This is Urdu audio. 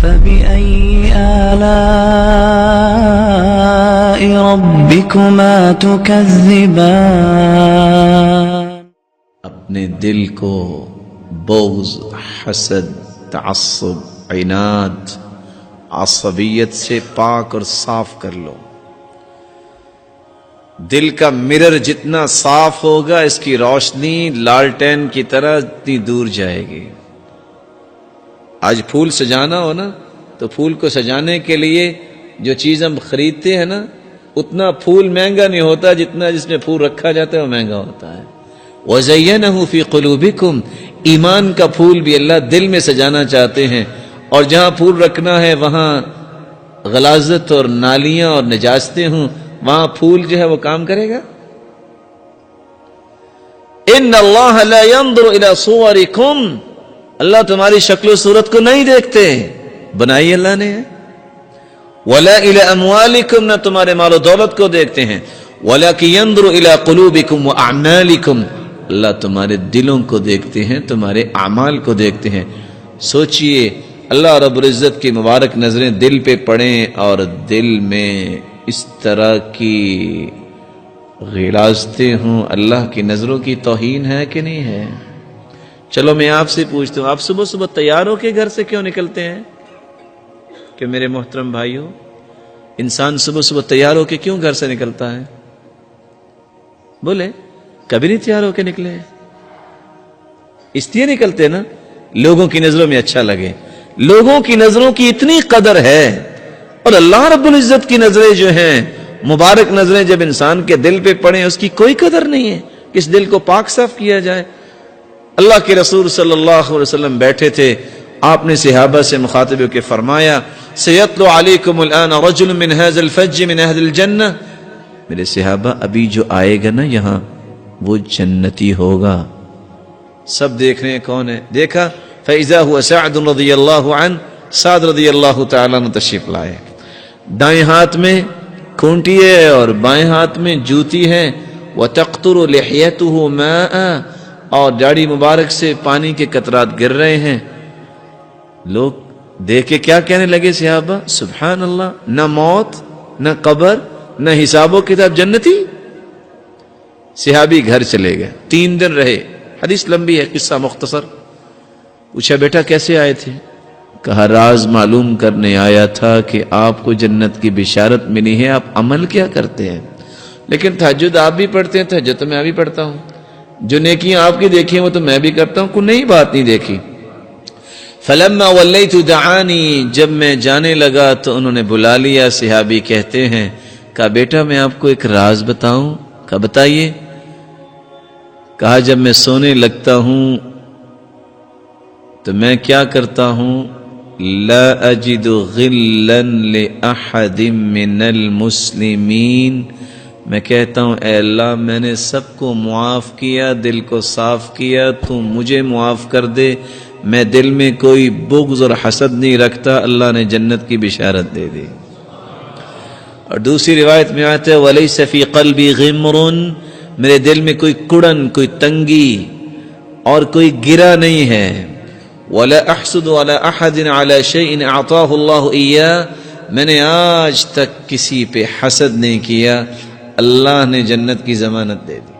فبأي آلاء ربكما تكذبان اپنے دل کو بغض، حسد، تعصب، عناد، عصبیت سے پاک اور صاف کر لو۔ دل کا مرر جتنا صاف ہوگا اس کی روشنی لالٹین کی طرح اتنی دور جائے گی۔ آج پھول سجانا ہو نا تو پھول کو سجانے کے لیے جو چیز ہم خریدتے ہیں نا اتنا پھول مہنگا نہیں ہوتا جتنا جس میں پھول رکھا جاتا ہے وہ مہنگا ہوتا ہے۔ وَزَيَّنَهُ فِي قُلُوبِكُمْ، ایمان کا پھول بھی اللہ دل میں سجانا چاہتے ہیں، اور جہاں پھول رکھنا ہے وہاں غلاظت اور نالیاں اور نجاستیں ہوں، وہاں پھول جو ہے وہ کام کرے گا؟ ان اللہ لا ينظر الى صورکم، اللہ تمہاری شکل و صورت کو نہیں دیکھتے، بنائی اللہ نے ہے۔ ولا الى اموالکم، نہ تمہارے مال و دولت کو دیکھتے ہیں، ولکن ينظر الى قلوبکم واعمالکم، اللہ تمہارے دلوں کو دیکھتے ہیں، تمہارے اعمال کو دیکھتے ہیں۔ سوچئے اللہ رب العزت کی مبارک نظریں دل پہ پڑیں اور دل میں اس طرح کی غلاظتیں ہوں، اللہ کی نظروں کی توہین ہے کہ نہیں ہے؟ چلو میں آپ سے پوچھتا ہوں، آپ صبح صبح تیار ہو کے گھر سے کیوں نکلتے ہیں؟ کہ میرے محترم بھائیو، انسان صبح صبح تیار ہو کے کیوں گھر سے نکلتا ہے؟ بولے کبھی نہیں تیار ہو کے نکلے؟ اس لیے نکلتے نا لوگوں کی نظروں میں اچھا لگے۔ لوگوں کی نظروں کی اتنی قدر ہے، اور اللہ رب العزت کی نظریں جو ہیں مبارک نظریں جب انسان کے دل پہ پڑیں اس کی کوئی قدر نہیں ہے کہ اس دل کو پاک صاف کیا جائے۔ اللہ کے رسول صلی اللہ علیہ وسلم بیٹھے تھے، آپ نے صحابہ سے مخاطب ہو کے فرمایا سیطلع علیکم الان رجل من هذا الفج من اہل الجنہ، میرے صحابہ ابھی جو آئے گا نا یہاں وہ جنتی ہوگا۔ سب دیکھ رہے ہیں کون ہے؟ دیکھا فَإِذَا هُوَ سَعْدٌ رضی اللہ عنہ، سعد رضی اللہ تعالیٰ عنہ تشریف لائے، دائیں ہاتھ میں کھونٹی ہے اور بائیں ہاتھ میں جوتی ہے، وَتَقْطُرُ لِحْيَتُهُ مَاءً، اور داڑھی مبارک سے پانی کے قطرات گر رہے ہیں۔ لوگ دیکھ کے کیا کہنے لگے صحابہ؟ سبحان اللہ، نہ موت نہ قبر نہ حساب و کتاب، جنتی۔ صحابی گھر چلے گئے، 3 دن رہے، حدیث لمبی ہے، قصہ مختصر۔ پوچھا بیٹا کیسے آئے تھے؟ کہا راز معلوم کرنے آیا تھا کہ آپ کو جنت کی بشارت ملی ہے، آپ عمل کیا کرتے ہیں؟ لیکن تہجد آپ بھی پڑھتے ہیں، تہجد تو میں بھی پڑھتا ہوں، جو نیکیاں آپ کی دیکھی ہیں وہ تو میں بھی کرتا ہوں، کوئی نئی بات نہیں دیکھی۔ فلما ولیت دعانی، جب میں جانے لگا تو انہوں نے بلا لیا۔ صحابی کہتے ہیں کہا بیٹا میں آپ کو ایک راز بتاؤں؟ کہا بتائیے۔ کہا جب میں سونے لگتا ہوں تو میں کیا کرتا ہوں؟ لا اجد غلا لأحد من المسلمین، میں کہتا ہوں اے اللہ میں نے سب کو معاف کیا، دل کو صاف کیا، تو مجھے معاف کر دے، میں دل میں کوئی بغض اور حسد نہیں رکھتا۔ اللہ نے جنت کی بشارت دے دی۔ اور دوسری روایت میں آتا ہے ولیس فی قلبی غمر، میرے دل میں کوئی کڑن، کوئی تنگی اور کوئی گرا نہیں ہے۔ ولا احسد على احد على شيء اعطاه الله اياه، میں نے آج تک کسی پہ حسد نہیں کیا، اللہ نے جنت کی ضمانت دے دی۔